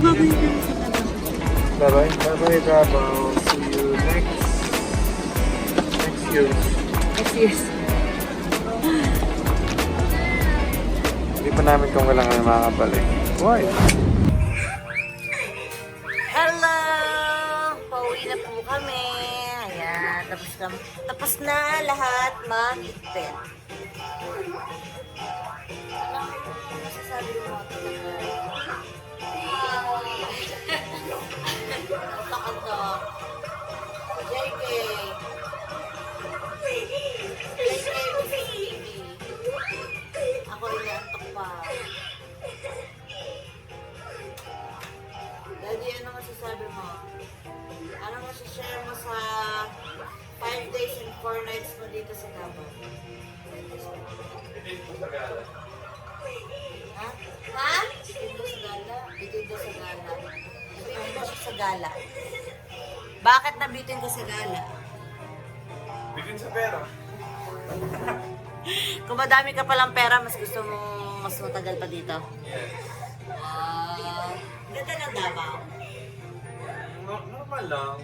Bye-bye. Bye-bye, Davao. See you next year. Next years. Hindi pa namin kung wala kami makakabalik. Why? Hello! Pauwi na po kami. Ayan, tapos na lahat mag-higpit. Masasabi mo ako Antok-antok. JK. Ako inaantok pa. Daddy, ano masasabi mo? Ano masashare mo sa 5 days and 4 nights mo dito sa Davao? Ha? Ha? Dito sa gala? Dito sa gala. Nabitin ko siya sa gala. Bakit nabitin ka sa gala? Bitin sa pera. Kung madami ka palang pera, mas gusto mo mas matagal pa dito? Ganda ng Davao. Normal lang.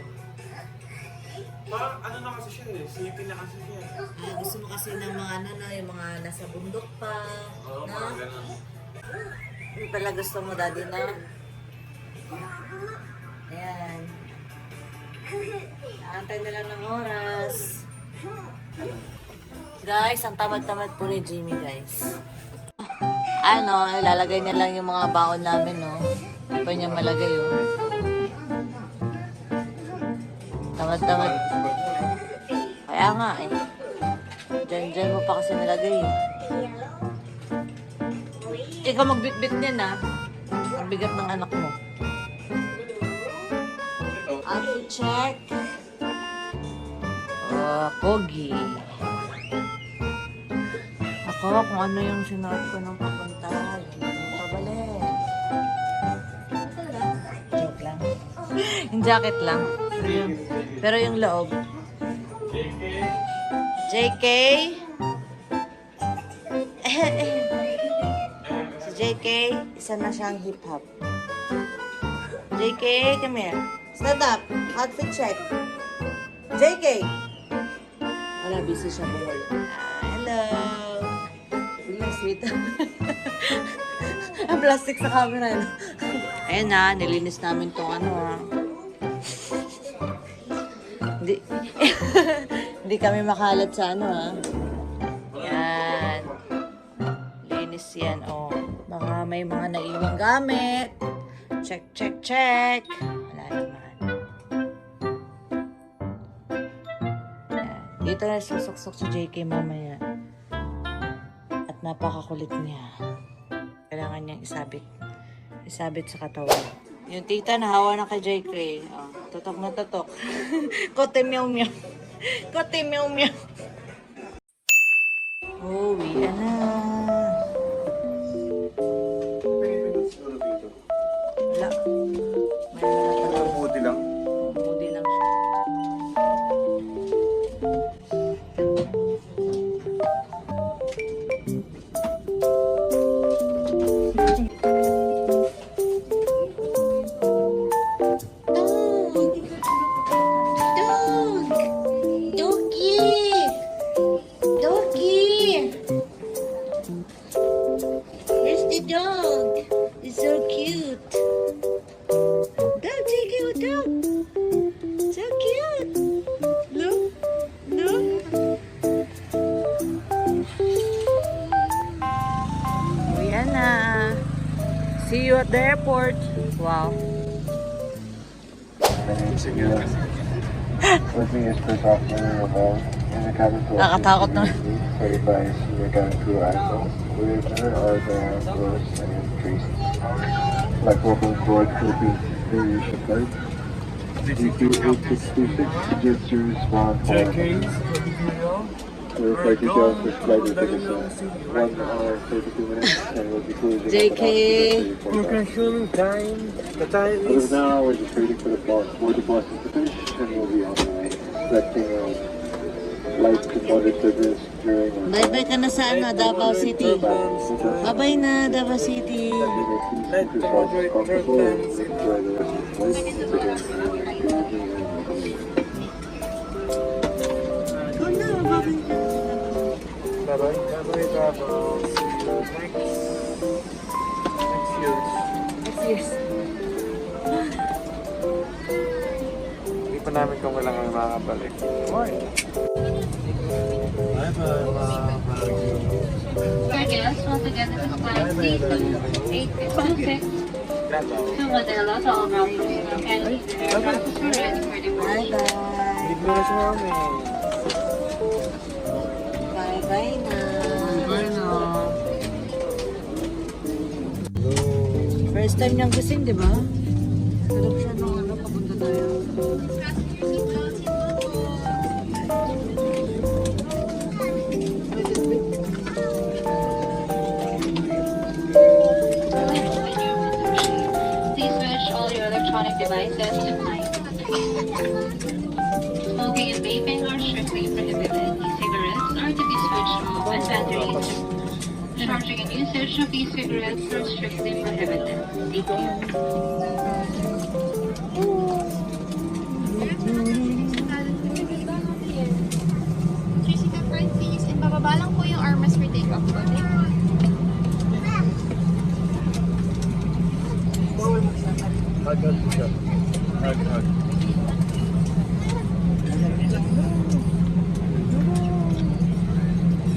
Parang ano na kasi siya eh. City na kasi siya. Gusto mo kasi ng mga ano na, yung mga nasa bundok pa. Oo, na? parang ganun. Hindi pala gusto mo, daddy, na? Ayan. Naantay na lang ng oras. Guys, ang tamad-tamad po ni Jimmy, guys. Ano, ilalagay niya lang yung mga baon namin, no? Hindi pa niya malagay, oh. Tamad-tamad. Kaya nga, eh. Diyan mo pa kasi nalagay, eh. Ikaw magbitbit niyan, ah. Ang bigat ng anak mo. Outfit check. Oh, pogi. Ako, kung ano yung sinuot ko nung papunta, yun yung pabalik. Joke lang. Yung jacket lang. Pero yung loob. JK? Si JK, isa na siyang hip-hop. JK, come here. Stand up. Outfit check. JK! Wala, busy siya buhol. Hello! Really sweet. Ang plastic sa camera, no? Ayan na, nilinis namin tong ano, ha. Hindi. Hindi kami makalat sa ano, ha. Yan. Linis yan, oh. Baka may mga naiwang gamit. Check, check, check. Wala naman. Yan. Dito na susuksok si JK mamaya. At napakakulit niya. Kailangan niyang isabit sa katawan. Yung tita nahawa na kay JK. Oh, tutok na tutok. Kote meow meow. Kote meow meow. Oh, uwi na. Wala. May Buti lang. Moody lang siya. Where's the dog? It's so cute. Dog, take it, dog. So cute. Look, look. Uwi na. See you at the airport. Wow. With me is First Officer Ramon in the cabin to Nakatakot na. Started by Senior Cabin Crew Axel. With her are the Rose and Tracy. Like welcome aboard Philippines Aviation Flight. DQ8626 begins to respond for the flight details for flight will take us 1 hour 32 minutes and we'll be cruising. JK. Consuming time. The time As of now, we're just waiting for the boarding buses to finish and we'll be on the way. Expecting light to moderate turbulence during our Bye-bye ka na sa ano, Davao City. Bye-bye na, Davao City. Let the moderate turbulence in enjoy the rest of the flight. Oh no, bye-bye. Bye-bye. Bye-bye, Davao. See you next year. Yes. Hindi pa namin kung kailangan makakabalik. Why? Bye-bye, mga Baguio. Dear guests, once again, this is flight C2856 Davao. to Manila to all Malaysia and the aircraft is ready for departure. Bye-bye. Hindi mo na siya mami. Bye-bye na. Ano? First time niyang gising, di ba? Sarap siya nung ano, papunta tayo. Please switch all your electronic devices to night. Smoking and vaping are strictly prohibited. E-cigarettes are to be switched off and batteries. Charging and usage of e-cigarettes are strictly prohibited. Thank you. Jessica Francis, and bababa lang po yung armrest for take-off po. Hug siya. Hug.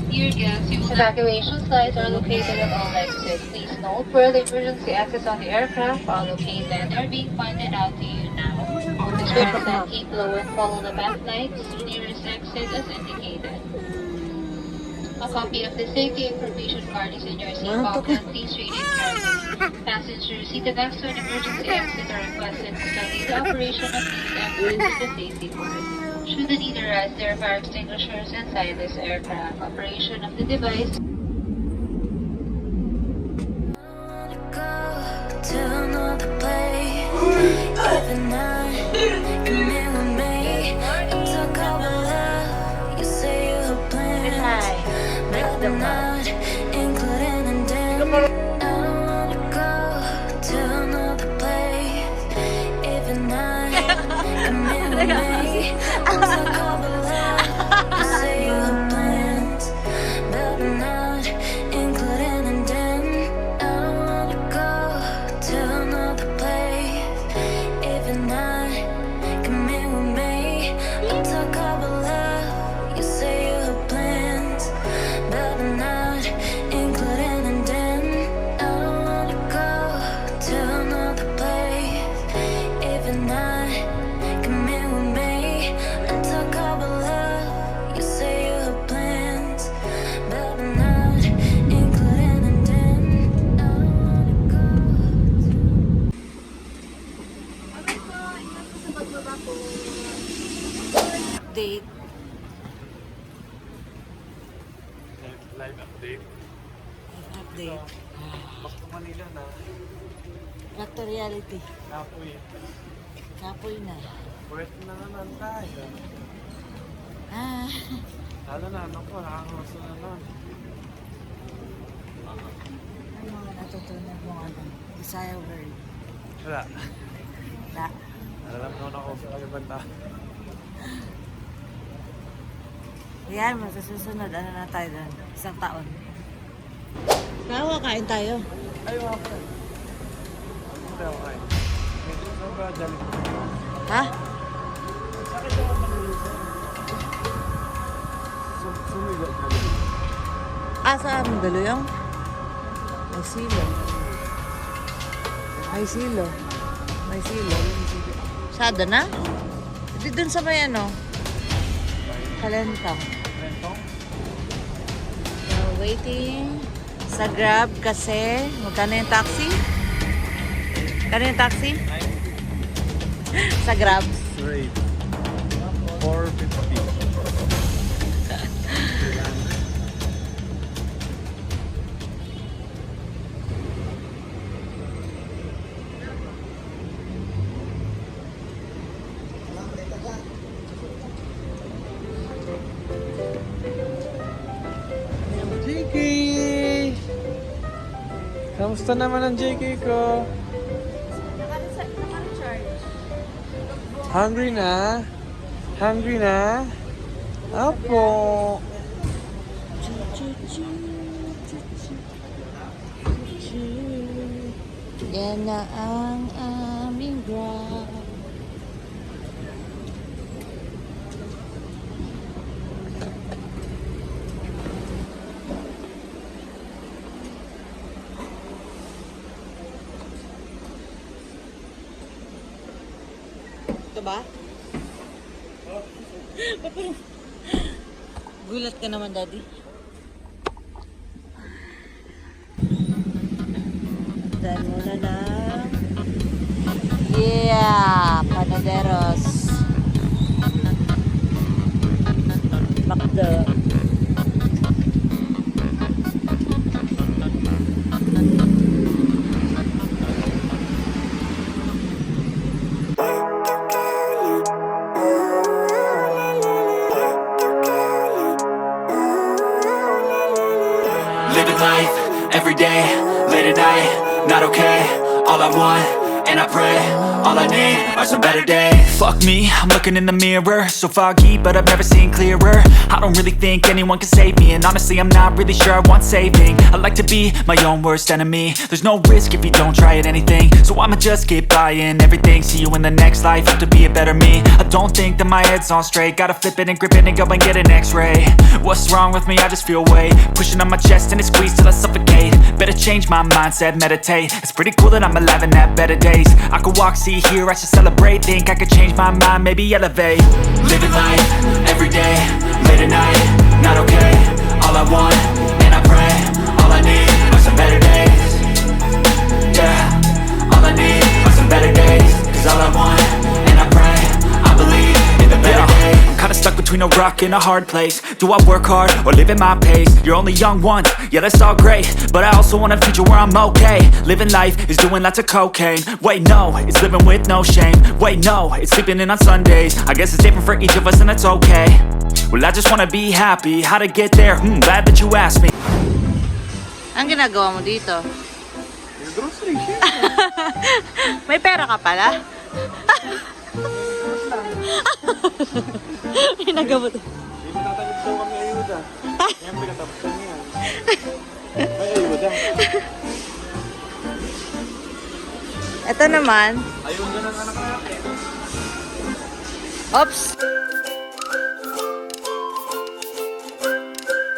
Dear guests, evacuation slides are located at all exits. Please note where the emergency exits on the aircraft are located and are being pointed out to you now. Please and keep low and follow the back lights. Nearest exit as indicated. A copy of the safety information card is in your seat pocket. Please read it carefully. Passengers seated next to an emergency exit are requested to study the operation of these exits with the safety board. Should the need arise, there are fire extinguishers inside this aircraft. Operation of the device To another place, even I can never make it. Talk about love, you say you have plans, but they're not including in them. I don't wanna go to another place, even I can never make it. Talk about love, you say you have plans, but they're not including in them. I don't wanna go to another place, even I can meet with me. Talk about love, you say you have plans, but I'm not included in them. I don't wanna go to another place, even I can meet with me. Talk about love, you say you have plans, but I'm not included in them. I don't wanna go to Date. Live update. Update. Back to Manila na. Back to reality. Kapoy. Kapoy na. Pwede na naman tayo. Ah. Lalo na, ano ko, nakakaroso na nun. Ano mga natutunan mo ano? Bisaya word. Wala. La. Alam naman ako sa ibang tao. Yan, magsusunod. Ano na tayo doon? Isang taon. Kawa, kain tayo. Ay, wala pa. Hindi ako kain. Saan ba dali? Ha? Sakit ako malulusay. Sumigat na rin. Ah, sa Mandaluyong? May silo. May silo. May silo. Sada na? Hindi dun sa may ano? Kalentang. Rentong? So, waiting sa Grab kasi magkano yung taxi? Magkano yung taxi? Sa Grab. Straight. 450. Kamusta naman ang JK ko? Naka-charge. Hungry na? Hungry na? Apo. Yan na ang aming grab. Ito ba? Gulat ka naman, Daddy. Dan muna lang. Yeah! Panaderos. Makdo. Living life, every day, late at night, not okay. All I want, and I pray, all I need are some better days. Fuck me, I'm looking in the mirror, so foggy, but I've never seen clearer. I don't really think anyone can save me, and honestly I'm not really sure I want saving. I like to be my own worst enemy. There's no risk if you don't try at anything, so I'ma just keep buying everything. See you in the next life, have to be a better me. I don't think that my head's on straight, gotta flip it and grip it and go and get an x-ray. What's wrong with me? I just feel weight pushing on my chest and it squeezes till I suffocate. Better change my mindset, meditate. It's pretty cool that I'm alive and have better days. I could walk, see, hear, I should celebrate. Think I could change my mind, maybe elevate. Living life, every day, late at night, not okay. All I want, and I pray, all I need are some better days. Yeah, all I need are some better days. Cause all I want, and I pray, I believe in the better days. I'm kinda stuck between a rock and a hard place. Do I work hard or live at my pace? You're only young once, yeah that's all great, but I also want a future where I'm okay. Living life is doing lots of cocaine. Wait no, it's living with no shame. Wait no, it's sleeping in on Sundays. I guess it's different for each of us and that's okay. Well I just wanna be happy, how to get there? Glad that you asked me. Ang ginagawa mo dito? Grocery, shit. May pera ka pala? Pinagamot. Hindi mo tatagod daw kami ayuda. Yan pinatapos kami yan. May ayuda. Ito naman. Ayuda ng anak natin. Oops!